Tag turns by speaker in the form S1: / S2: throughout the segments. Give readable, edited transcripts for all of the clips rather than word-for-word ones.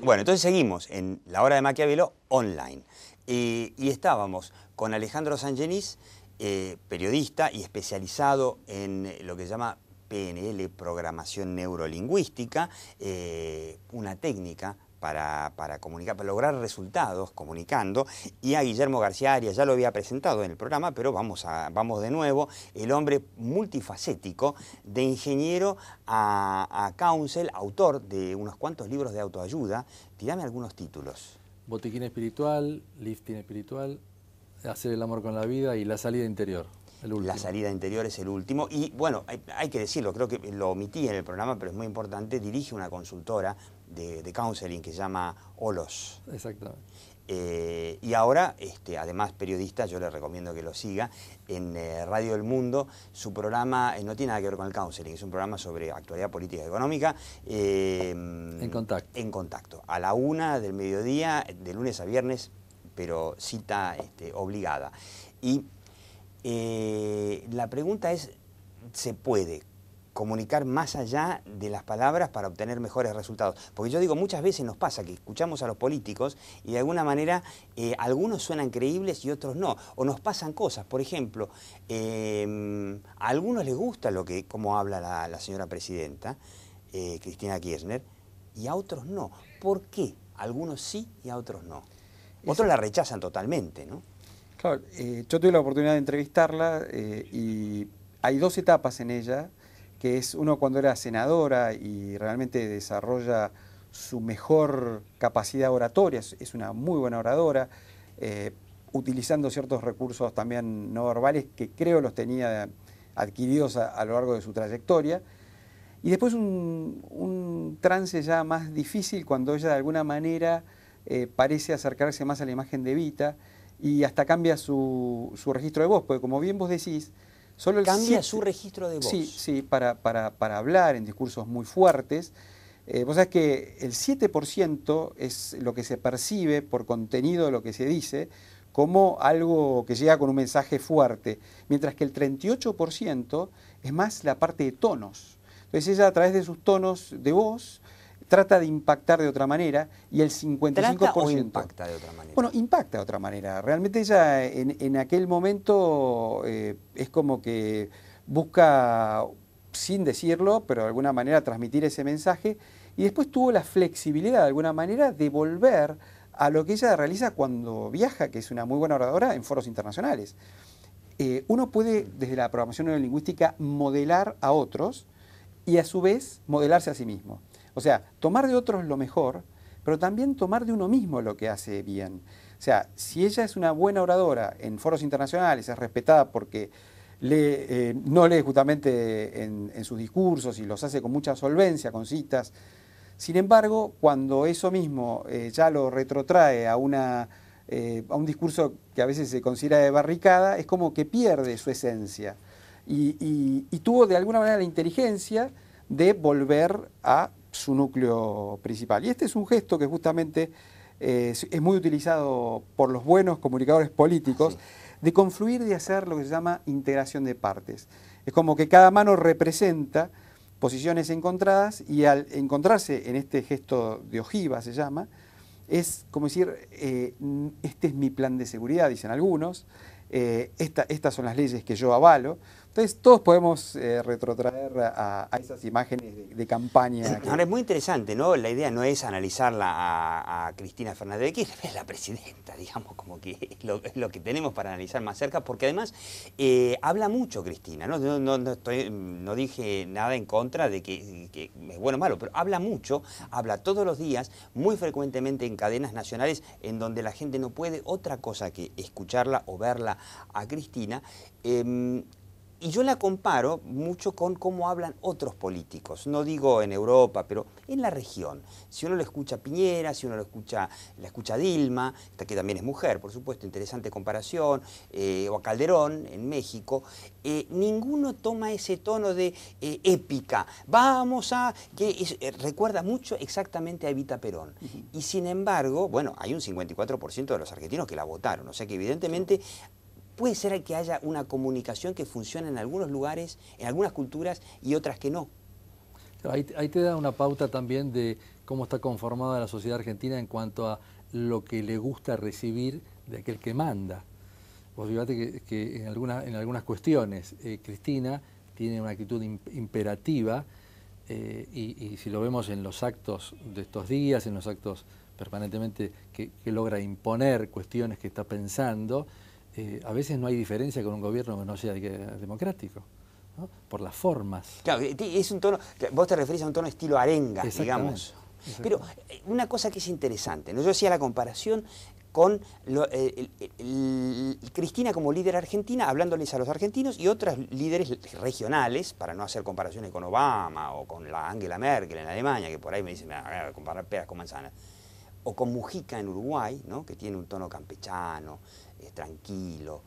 S1: Bueno, entonces seguimos en La Hora de Maquiavelo online. Y estábamos con Alejandro Sangenís, periodista y especializado en lo que se llama PNL, Programación Neurolingüística, una técnica para comunicar, para lograr resultados comunicando, y a Guillermo García Arias, ya lo había presentado en el programa, pero vamos de nuevo, el hombre multifacético, de ingeniero a counsel, autor de unos cuantos libros de autoayuda. Tirame algunos títulos.
S2: Botiquín espiritual, lifting espiritual, hacer el amor con la vida y la salida interior.
S1: La salida interior es el último. Y bueno, hay que decirlo, creo que lo omití en el programa, pero es muy importante, dirige una consultora de counseling que se llama Olos.
S2: Exactamente.
S1: Y ahora, además periodista, yo le recomiendo que lo siga, en Radio El Mundo. Su programa no tiene nada que ver con el counseling, es un programa sobre actualidad política y económica.
S2: En contacto.
S1: En contacto, a la 1 del mediodía, de lunes a viernes, pero cita obligada. Y la pregunta es, ¿se puede comunicar más allá de las palabras para obtener mejores resultados? Porque yo digo, muchas veces nos pasa que escuchamos a los políticos y de alguna manera algunos suenan creíbles y otros no. O nos pasan cosas, por ejemplo, a algunos les gusta cómo habla la señora presidenta, Cristina Kirchner, y a otros no. ¿Por qué? A algunos sí y a otros no. Otros la rechazan totalmente, ¿no?
S3: Claro, yo tuve la oportunidad de entrevistarla y hay dos etapas en ella, que es uno cuando era senadora y realmente desarrolla su mejor capacidad oratoria, es una muy buena oradora, utilizando ciertos recursos también no verbales que creo los tenía adquiridos a lo largo de su trayectoria. Y después un trance ya más difícil cuando ella de alguna manera parece acercarse más a la imagen de Evita y hasta cambia su registro de voz, porque como bien vos decís, solo el
S1: ¿Cambia su registro de voz?
S3: Sí, para hablar en discursos muy fuertes. Vos sabés que el 7% es lo que se percibe por contenido de lo que se dice como algo que llega con un mensaje fuerte, mientras que el 38% es más la parte de tonos. Entonces ella a través de sus tonos de voz trata de impactar de otra manera y el 55%...
S1: ¿Trata o impacta de otra manera?
S3: Bueno, impacta de otra manera. Realmente ella en aquel momento es como que busca, sin decirlo, pero de alguna manera transmitir ese mensaje y después tuvo la flexibilidad de alguna manera de volver a lo que ella realiza cuando viaja, que es una muy buena oradora en foros internacionales. Uno puede, desde la programación neurolingüística, modelar a otros y a su vez modelarse a sí mismo. O sea, tomar de otros lo mejor, pero también tomar de uno mismo lo que hace bien. O sea, si ella es una buena oradora en foros internacionales, es respetada porque no lee justamente en sus discursos y los hace con mucha solvencia, con citas. Sin embargo, cuando eso mismo ya lo retrotrae a un discurso que a veces se considera de barricada, es como que pierde su esencia. Y tuvo de alguna manera la inteligencia de volver a su núcleo principal. Y este es un gesto que justamente es muy utilizado por los buenos comunicadores políticos, sí, de confluir, de hacer lo que se llama integración de partes. Es como que cada mano representa posiciones encontradas y al encontrarse en este gesto de ojiva, se llama, es como decir, este es mi plan de seguridad, dicen algunos, estas son las leyes que yo avalo. Entonces todos podemos retrotraer a esas imágenes de campaña.
S1: Ahora es muy interesante, ¿no? La idea no es analizarla a Cristina Fernández de Kirchner, es la presidenta, digamos, como que es lo que tenemos para analizar más cerca, porque además habla mucho Cristina, ¿no? No dije nada en contra de que es bueno o malo, pero habla mucho, habla todos los días, muy frecuentemente en cadenas nacionales, en donde la gente no puede otra cosa que escucharla o verla a Cristina. Y yo la comparo mucho con cómo hablan otros políticos, no digo en Europa, pero en la región. Si uno lo escucha a Piñera, si uno la escucha a Dilma, que también es mujer, por supuesto, interesante comparación, o a Calderón en México, ninguno toma ese tono de épica. Recuerda mucho exactamente a Evita Perón. Y sin embargo, bueno, hay un 54% de los argentinos que la votaron, o sea que evidentemente puede ser que haya una comunicación que funcione en algunos lugares, en algunas culturas y otras que no.
S2: Ahí te da una pauta también de cómo está conformada la sociedad argentina en cuanto a lo que le gusta recibir de aquel que manda. Vos fíjate que en algunas cuestiones Cristina tiene una actitud imperativa y si lo vemos en los actos de estos días, en los actos permanentemente que logra imponer cuestiones que está pensando, a veces no hay diferencia con un gobierno que no sea democrático, ¿no? Por las formas.
S1: Claro, es un tono, vos te referís a un tono estilo arenga, digamos. Pero una cosa que es interesante, ¿no? Yo hacía la comparación con Cristina como líder argentina, hablándoles a los argentinos y otros líderes regionales, para no hacer comparaciones con Obama o con la Angela Merkel en Alemania, que por ahí me dicen, me voy a comparar peras con manzanas, o con Mujica en Uruguay, ¿no? Que tiene un tono campechano, tranquilo.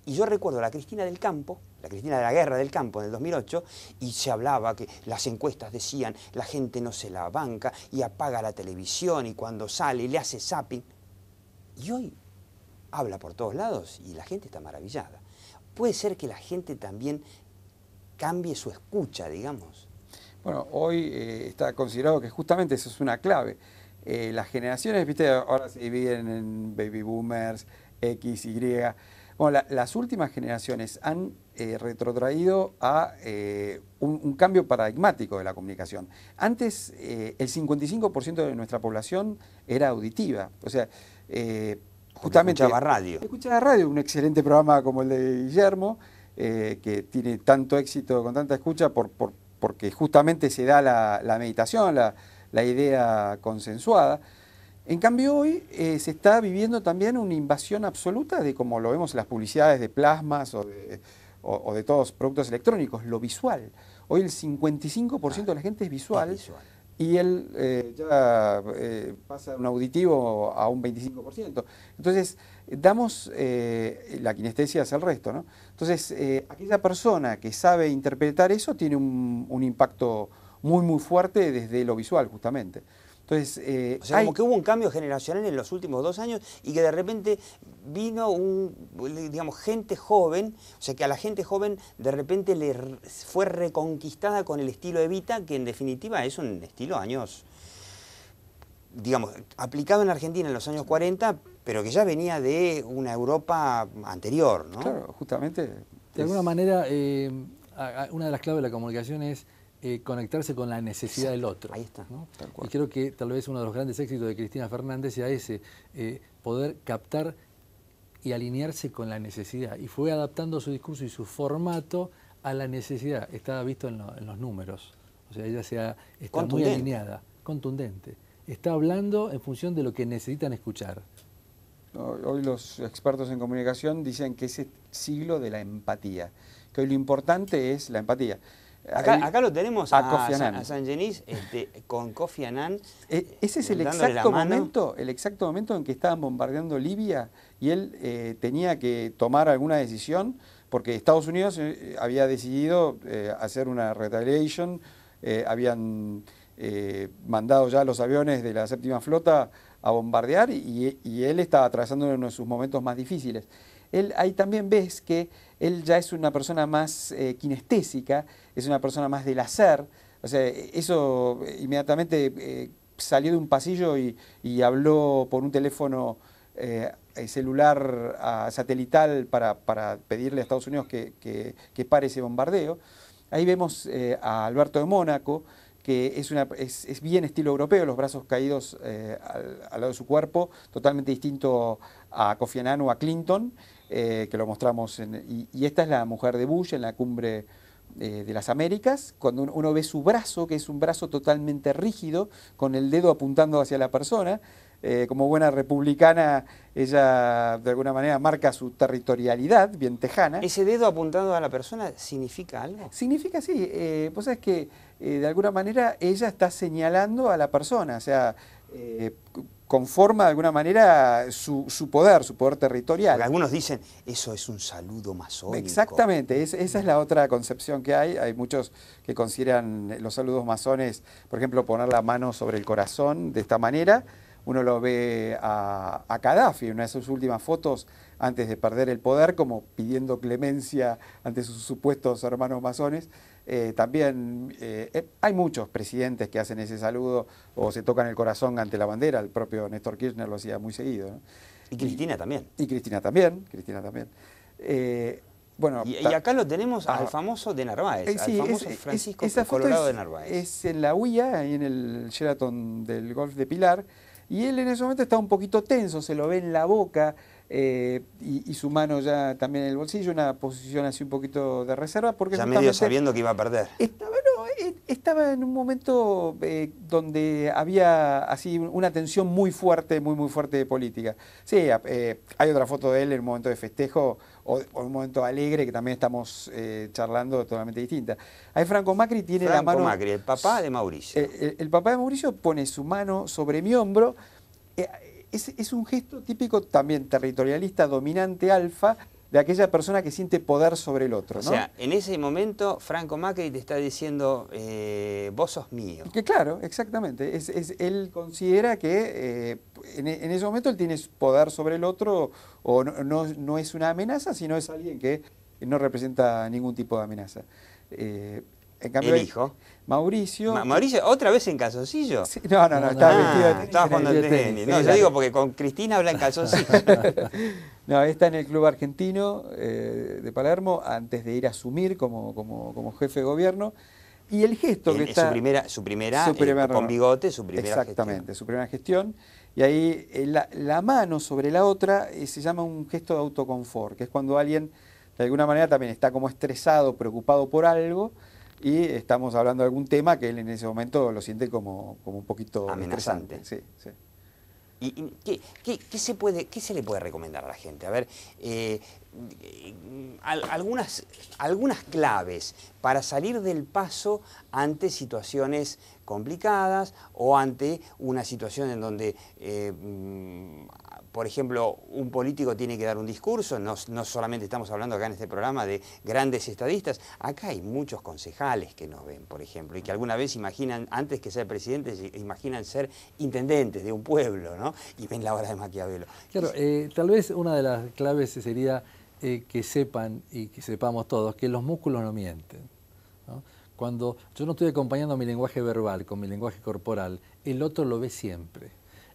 S1: Y yo recuerdo a la Cristina del campo, la Cristina de la Guerra del Campo en el 2008, y se hablaba que las encuestas decían la gente no se la banca y apaga la televisión y cuando sale le hace zapping. Y hoy habla por todos lados y la gente está maravillada. Puede ser que la gente también cambie su escucha, digamos.
S3: Bueno, hoy está considerado que justamente eso es una clave. Las generaciones, viste, ahora se dividen en baby boomers, X, Y. Bueno, las últimas generaciones han retrotraído a un cambio paradigmático de la comunicación. Antes, el 55% de nuestra población era auditiva. O sea, justamente...
S1: Escuchaba radio.
S3: Escuchaba radio, un excelente programa como el de Guillermo, que tiene tanto éxito con tanta escucha porque justamente se da la meditación, la idea consensuada. En cambio hoy se está viviendo también una invasión absoluta de, como lo vemos en las publicidades de plasmas o de todos los productos electrónicos, lo visual. Hoy el 55% de la gente es visual, y él ya pasa de un auditivo a un 25%. Entonces, damos la kinestesia es el resto, ¿no? Entonces, aquella persona que sabe interpretar eso tiene un impacto muy, muy fuerte desde lo visual, justamente. Entonces,
S1: o sea, como que hubo un cambio generacional en los últimos 2 años y que de repente vino digamos, gente joven, o sea que a la gente joven de repente le fue reconquistada con el estilo Evita, que en definitiva es un estilo años, digamos, aplicado en Argentina en los años 40, pero que ya venía de una Europa anterior, ¿no?
S3: Claro, justamente.
S2: De alguna manera, una de las claves de la comunicación es conectarse con la necesidad del otro.
S1: Ahí está,
S2: ¿no? Y creo que tal vez uno de los grandes éxitos de Cristina Fernández sea ese, poder captar y alinearse con la necesidad. Y fue adaptando su discurso y su formato a la necesidad. Está visto en los números. O sea, ella está muy alineada, contundente. Está hablando en función de lo que necesitan escuchar.
S3: Hoy los expertos en comunicación dicen que es el siglo de la empatía, que hoy lo importante es la empatía.
S1: Acá lo tenemos a
S3: Kofi Annan.
S1: A San Genís con Kofi Annan.
S3: Ese es el exacto momento en que estaban bombardeando Libia y él tenía que tomar alguna decisión porque Estados Unidos había decidido hacer una retaliation, habían mandado ya los aviones de la séptima flota a bombardear y él estaba atravesando uno de sus momentos más difíciles. Ahí también ves que él ya es una persona más kinestésica, es una persona más del hacer. O sea, eso inmediatamente salió de un pasillo y habló por un teléfono celular satelital para pedirle a Estados Unidos que pare ese bombardeo. Ahí vemos a Alberto de Mónaco, que es bien estilo europeo, los brazos caídos al lado de su cuerpo, totalmente distinto a Kofi Annan o a Clinton, que lo mostramos, y esta es la mujer de Bush en la cumbre de las Américas, cuando uno ve su brazo, que es un brazo totalmente rígido, con el dedo apuntando hacia la persona. Como buena republicana, ella de alguna manera marca su territorialidad, bien tejana.
S1: ¿Ese dedo apuntando a la persona significa algo?
S3: Significa, sí, pues es que de alguna manera ella está señalando a la persona, o sea, conforma de alguna manera su poder territorial.
S1: Porque algunos dicen, eso es un saludo masónico.
S3: Exactamente, esa es la otra concepción que hay. Hay muchos que consideran los saludos masones, por ejemplo, poner la mano sobre el corazón de esta manera. uno lo ve a Gaddafi en una de sus últimas fotos antes de perder el poder, como pidiendo clemencia ante sus supuestos hermanos masones. También hay muchos presidentes que hacen ese saludo o se tocan el corazón ante la bandera. El propio Néstor Kirchner lo hacía muy seguido, ¿no?
S1: Y Cristina también.
S3: Y Cristina también, bueno,
S1: y acá lo tenemos al famoso de Narváez,
S3: sí,
S1: al famoso Francisco
S3: esa foto
S1: Colorado de Narváez.
S3: Es en la UIA, ahí en el Sheraton del Golf de Pilar, y él en ese momento está un poquito tenso, se lo ve en la boca, y su mano ya también en el bolsillo, una posición así un poquito de reserva, porque
S1: ya medio sabiendo que iba a perder.
S3: Estaba en un momento donde había así una tensión muy fuerte, muy fuerte de política. Sí, hay otra foto de él en un momento de festejo o un momento alegre que también estamos charlando totalmente distinta. Ahí Franco Macri tiene la mano...
S1: Franco Macri, el papá de Mauricio.
S3: El papá de Mauricio pone su mano sobre mi hombro. Es un gesto típico también territorialista, dominante, alfa, de aquella persona que siente poder sobre el otro, ¿no?
S1: O sea, en ese momento Franco Macri te está diciendo, vos sos mío.
S3: Que claro, exactamente. Él considera que en ese momento él tiene poder sobre el otro, o no es una amenaza, sino es alguien que no representa ningún tipo de amenaza. En cambio,
S1: el hijo.
S3: Mauricio...
S1: Mauricio, ¿otra vez en calzoncillo?
S3: Sí, no, estaba vestido de tenis.
S1: Estaba jugando al tenis. No, yo digo porque con Cristina habla en calzoncillo.
S3: No, está en el Club Argentino de Palermo antes de ir a asumir como jefe de gobierno. Y el gesto que está...
S1: Su primera con bigote, su primera
S3: exactamente,
S1: gestión.
S3: Su primera gestión. Y ahí la mano sobre la otra se llama un gesto de autoconfort, que es cuando alguien de alguna manera también está como estresado, preocupado por algo, y estamos hablando de algún tema que él en ese momento lo siente como un poquito
S1: amenazante.
S3: Sí, sí.
S1: ¿Y qué se le puede recomendar a la gente? A ver, algunas claves para salir del paso ante situaciones complicadas o ante una situación en donde, por ejemplo, un político tiene que dar un discurso. No solamente estamos hablando acá en este programa de grandes estadistas, acá hay muchos concejales que nos ven, por ejemplo, y que alguna vez imaginan, antes que ser presidentes, imaginan ser intendentes de un pueblo, ¿no? Y ven la obra de Maquiavelo.
S2: Claro, tal vez una de las claves sería que sepan y que sepamos todos que los músculos no mienten, ¿no? Cuando yo no estoy acompañando mi lenguaje verbal con mi lenguaje corporal, el otro lo ve siempre.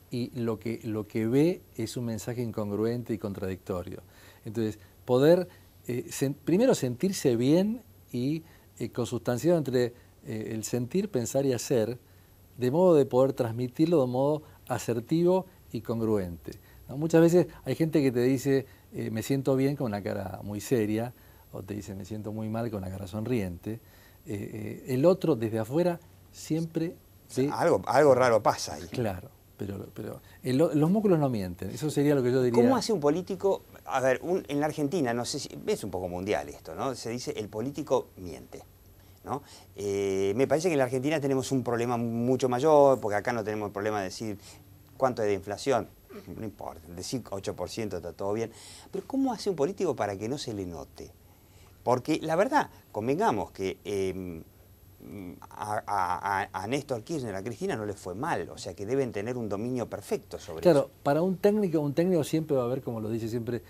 S2: Y lo que ve es un mensaje incongruente y contradictorio. Entonces, poder primero sentirse bien y consustanciado entre el sentir, pensar y hacer, de modo de poder transmitirlo de un modo asertivo y congruente, ¿no? Muchas veces hay gente que te dice, me siento bien con una cara muy seria, o te dice, me siento muy mal con una cara sonriente. El otro, desde afuera, siempre ve...
S1: Algo raro pasa ahí.
S2: Claro. Pero los músculos no mienten, eso sería lo que yo diría.
S1: ¿Cómo hace un político? A ver, en la Argentina, no sé si es un poco mundial esto, ¿no? Se dice el político miente, ¿no? Me parece que en la Argentina tenemos un problema mucho mayor, porque acá no tenemos el problema de decir cuánto es de inflación, no importa, decir 8% está todo bien. Pero ¿cómo hace un político para que no se le note? Porque la verdad, convengamos que... A Néstor Kirchner, a Cristina no le fue mal, o sea que deben tener un dominio perfecto sobre eso.
S2: Claro, para un técnico siempre va a haber, como lo dice siempre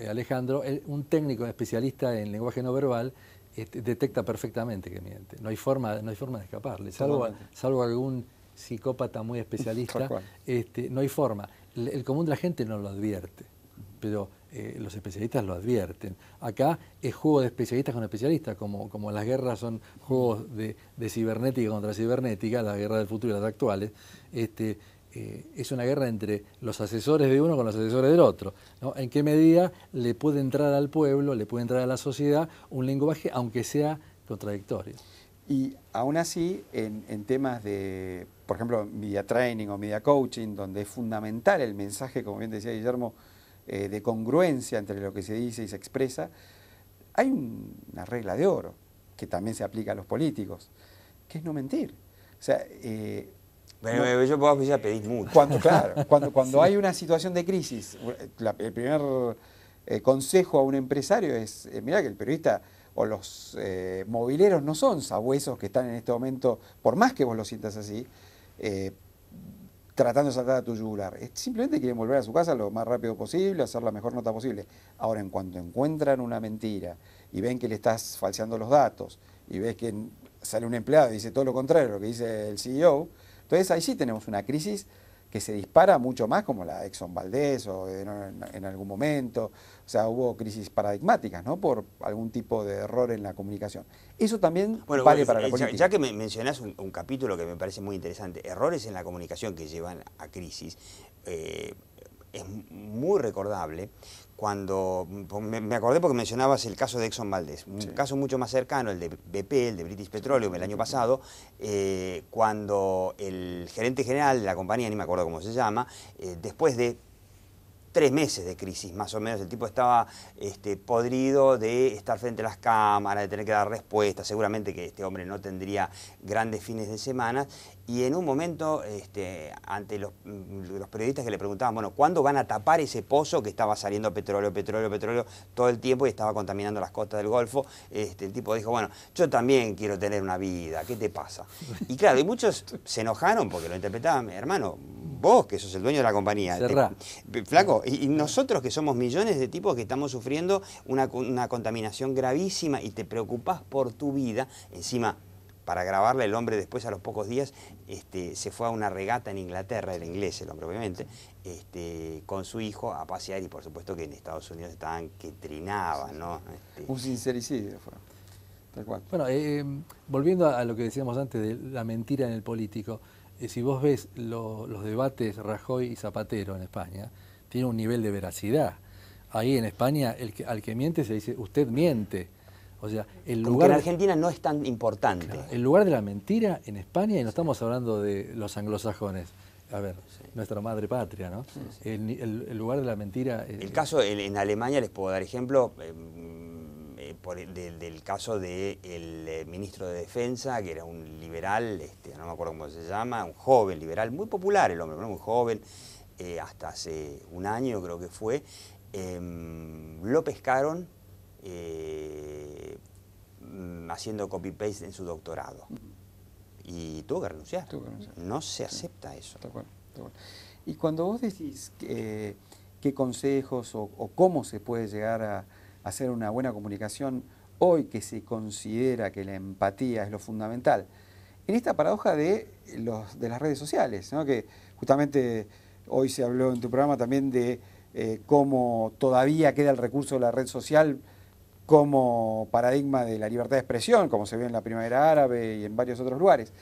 S2: Alejandro, un técnico especialista en lenguaje no verbal detecta perfectamente que miente. No hay forma de escaparle, salvo algún psicópata muy especialista, no hay forma. El común de la gente no lo advierte, pero los especialistas lo advierten. Acá es juego de especialistas con especialistas, como las guerras son juegos de cibernética contra cibernética, la guerra del futuro y las actuales, es una guerra entre los asesores de uno con los asesores del otro, ¿no? ¿En qué medida le puede entrar al pueblo, le puede entrar a la sociedad un lenguaje, aunque sea contradictorio?
S3: Y aún así, en temas de, por ejemplo, media training o media coaching, donde es fundamental el mensaje, como bien decía Guillermo, de congruencia entre lo que se dice y se expresa, hay una regla de oro que también se aplica a los políticos, que es no mentir. O sea,
S1: yo puedo ya pedís mucho.
S3: Cuando hay una situación de crisis, el primer consejo a un empresario es, mira que el periodista o los mobileros no son sabuesos que están en este momento, por más que vos lo sientas así, tratando de saltar a tu yugular. Simplemente quieren volver a su casa lo más rápido posible, hacer la mejor nota posible. Ahora, en cuanto encuentran una mentira y ven que le estás falseando los datos y ves que sale un empleado y dice todo lo contrario a lo que dice el CEO, entonces ahí sí tenemos una crisis que se dispara mucho más, como la Exxon Valdez o en algún momento. O sea, hubo crisis paradigmáticas, ¿no? Por algún tipo de error en la comunicación. Eso también vale para la política.
S1: Ya que mencionás un capítulo que me parece muy interesante, errores en la comunicación que llevan a crisis, es muy recordable cuando, me acordé porque mencionabas el caso de Exxon Valdez, un caso mucho más cercano, el de BP, el de British Petroleum, el año pasado, cuando el gerente general de la compañía, ni me acuerdo cómo se llama, después de 3 meses de crisis, más o menos, el tipo estaba podrido de estar frente a las cámaras, de tener que dar respuestas, seguramente que este hombre no tendría grandes fines de semana, y en un momento, ante los periodistas que le preguntaban, bueno, ¿cuándo van a tapar ese pozo que estaba saliendo petróleo todo el tiempo y estaba contaminando las costas del Golfo? El tipo dijo, bueno, yo también quiero tener una vida, ¿qué te pasa? Y claro, y muchos se enojaron porque lo interpretaban, hermano, vos que sos el dueño de la compañía, flaco, y nosotros que somos millones de tipos que estamos sufriendo una contaminación gravísima y te preocupás por tu vida, encima, para grabarle, el hombre después a los pocos días se fue a una regata en Inglaterra, era inglés el hombre obviamente, con su hijo a pasear, y por supuesto que en Estados Unidos estaban que trinaban, ¿no?
S3: Un sincericidio fue, tal cual.
S2: Bueno, volviendo a lo que decíamos antes de la mentira en el político, si vos ves los debates Rajoy y Zapatero en España, tiene un nivel de veracidad. Ahí en España al que miente se dice, usted miente. O sea, el lugar
S1: en Argentina no es tan importante.
S2: Claro, el lugar de la mentira en España, y no estamos hablando de los anglosajones, a ver, nuestra madre patria, ¿no? El lugar de la mentira...
S1: El caso en Alemania, les puedo dar ejemplo, del caso del ministro de Defensa, que era un liberal, no me acuerdo cómo se llama, un joven liberal, muy popular el hombre, ¿no? Muy joven, hasta hace un año creo que fue, lo pescaron haciendo copy-paste en su doctorado. Y tuvo que renunciar. No se acepta eso.
S3: Tal cual, tal cual. Y cuando vos decís qué consejos o cómo se puede llegar a hacer una buena comunicación hoy que se considera que la empatía es lo fundamental, en esta paradoja de las redes sociales, ¿no? Que justamente hoy se habló en tu programa también de cómo todavía queda el recurso de la red social como paradigma de la libertad de expresión, como se ve en la Primavera Árabe y en varios otros lugares.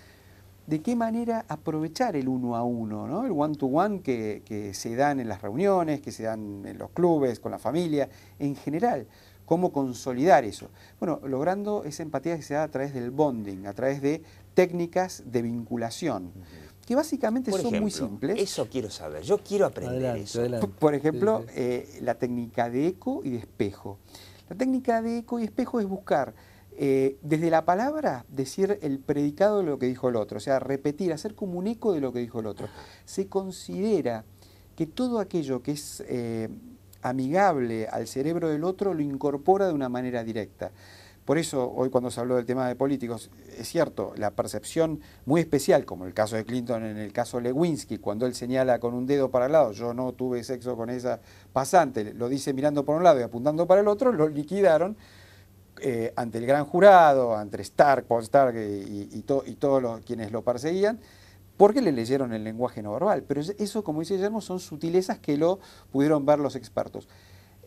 S3: ¿De qué manera aprovechar el uno a uno, ¿no? El one to one que se dan en las reuniones, que se dan en los clubes, con la familia, en general? ¿Cómo consolidar eso? Bueno, logrando esa empatía que se da a través del bonding, a través de técnicas de vinculación, que básicamente son muy simples.
S1: Eso quiero saber, yo quiero aprender eso.
S2: Adelante.
S3: Por ejemplo, la técnica de eco y de espejo. La técnica de eco y espejo es buscar, desde la palabra, decir el predicado de lo que dijo el otro, o sea, repetir, hacer como un eco de lo que dijo el otro. Se considera que todo aquello que es amigable al cerebro del otro lo incorpora de una manera directa. Por eso, hoy cuando se habló del tema de políticos, es cierto, la percepción muy especial, como el caso de Clinton, en el caso Lewinsky, cuando él señala con un dedo para el lado, yo no tuve sexo con esa pasante, lo dice mirando por un lado y apuntando para el otro, lo liquidaron ante el gran jurado, ante Stark, Paul Stark y todos quienes lo perseguían, porque le leyeron el lenguaje no verbal. Pero eso, como dice Guillermo, son sutilezas que lo pudieron ver los expertos.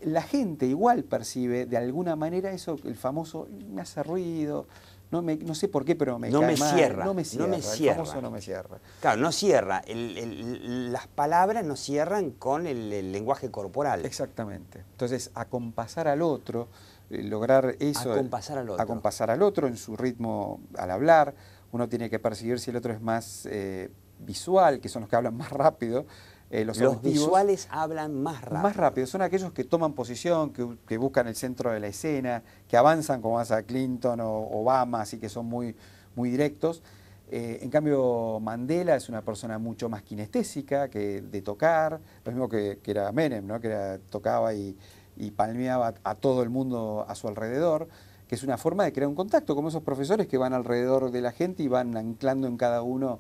S3: La gente igual percibe de alguna manera eso, el famoso, me hace ruido, no sé por qué, pero me cae mal.
S1: Cierra,
S3: no me cierra. El famoso no me cierra.
S1: Claro, no cierra. Las palabras no cierran con el lenguaje corporal.
S3: Exactamente. Entonces, acompasar al otro, lograr eso. Acompasar al otro en su ritmo al hablar. Uno tiene que percibir si el otro es más visual, que son los que hablan más rápido. Los
S1: visuales hablan más rápido.
S3: Más rápido, son aquellos que toman posición, que buscan el centro de la escena, que avanzan como hace Clinton o Obama, así que son muy, muy directos. En cambio, Mandela es una persona mucho más kinestésica, que de tocar, lo mismo que era Menem, ¿no? Que tocaba y palmeaba a todo el mundo a su alrededor, que es una forma de crear un contacto, como esos profesores que van alrededor de la gente y van anclando en cada uno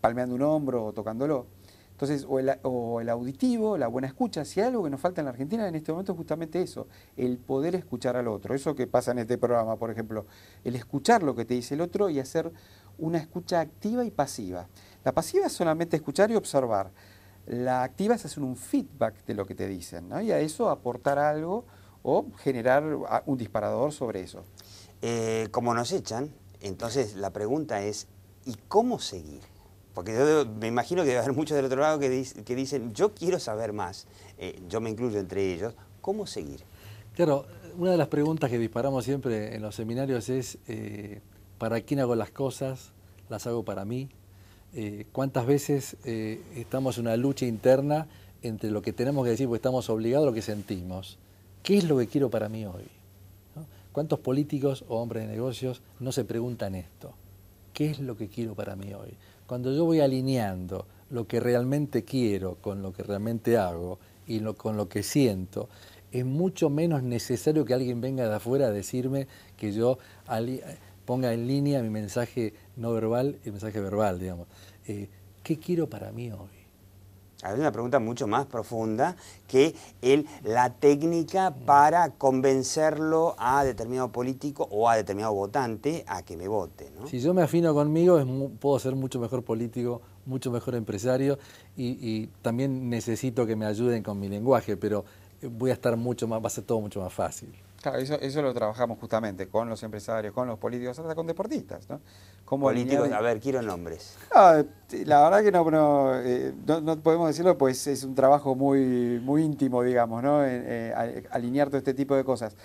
S3: palmeando un hombro o tocándolo. Entonces, o el auditivo, la buena escucha. Si hay algo que nos falta en la Argentina en este momento es justamente eso, el poder escuchar al otro. Eso que pasa en este programa, por ejemplo, el escuchar lo que te dice el otro y hacer una escucha activa y pasiva. La pasiva es solamente escuchar y observar. La activa es hacer un feedback de lo que te dicen, ¿no? Y a eso aportar algo o generar un disparador sobre eso.
S1: Como nos echan, entonces la pregunta es, ¿y cómo seguir? Porque yo me imagino que debe haber muchos del otro lado que dicen, yo quiero saber más, yo me incluyo entre ellos, ¿cómo seguir?
S2: Claro, una de las preguntas que disparamos siempre en los seminarios es, ¿para quién hago las cosas? ¿Las hago para mí? ¿Cuántas veces estamos en una lucha interna entre lo que tenemos que decir porque estamos obligados a lo que sentimos? ¿Qué es lo que quiero para mí hoy? ¿No? ¿Cuántos políticos o hombres de negocios no se preguntan esto? ¿Qué es lo que quiero para mí hoy? Cuando yo voy alineando lo que realmente quiero con lo que realmente hago y con lo que siento, es mucho menos necesario que alguien venga de afuera a decirme que yo ponga en línea mi mensaje no verbal y el mensaje verbal, digamos. ¿Qué quiero para mí hoy?
S1: Hay una pregunta mucho más profunda que la técnica para convencerlo a determinado político o a determinado votante a que me vote, ¿no?
S2: Si yo me afino conmigo, puedo ser mucho mejor político, mucho mejor empresario y también necesito que me ayuden con mi lenguaje, pero voy a estar mucho más, va a ser todo mucho más fácil.
S3: Claro, eso lo trabajamos justamente con los empresarios, con los políticos, hasta con deportistas, ¿no?
S1: Políticos, a ver, quiero nombres.
S3: La verdad que no podemos decirlo, pues es un trabajo muy, muy íntimo, digamos, ¿no? Alinear todo este tipo de cosas.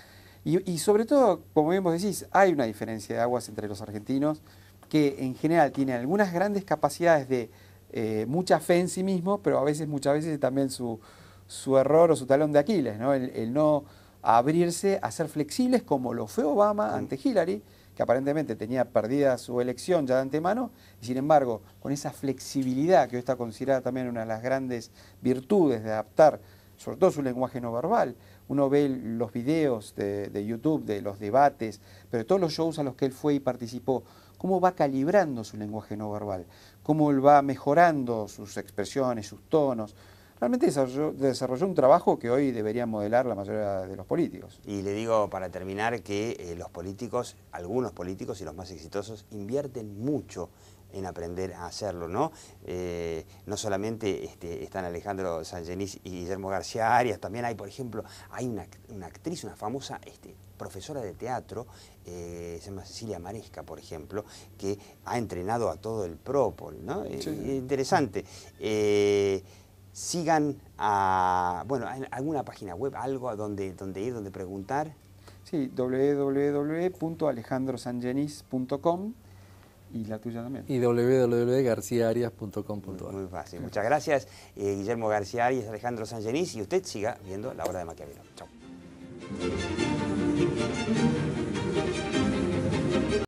S3: Y sobre todo, como bien vos decís, hay una diferencia de aguas entre los argentinos, que en general tienen algunas grandes capacidades de mucha fe en sí mismos, pero muchas veces también su error o su talón de Aquiles, ¿no? El no abrirse a ser flexibles, como lo fue Obama ante Hillary, que aparentemente tenía perdida su elección ya de antemano, y sin embargo, con esa flexibilidad que hoy está considerada también una de las grandes virtudes de adaptar, sobre todo su lenguaje no verbal. Uno ve los videos de YouTube, de los debates, pero de todos los shows a los que él fue y participó, cómo va calibrando su lenguaje no verbal, cómo él va mejorando sus expresiones, sus tonos. Realmente desarrolló un trabajo que hoy deberían modelar la mayoría de los políticos.
S1: Y le digo para terminar que los políticos, algunos políticos y los más exitosos, invierten mucho en aprender a hacerlo, ¿no? No solamente están Alejandro Sangenís y Guillermo García Arias, también hay, por ejemplo, hay una actriz, una famosa profesora de teatro, se llama Cecilia Maresca, por ejemplo, que ha entrenado a todo el PROPOL, ¿no? Sí. Interesante. Sigan en alguna página web, algo a donde ir, donde preguntar.
S3: Sí, www.alejandrosangenis.com y la tuya también.
S2: Y www.garciaarias.com.ar.
S1: Muy fácil. Muchas gracias, Guillermo García Arias, Alejandro Sangenís, y usted siga viendo La Hora de Maquiavelo. Chau.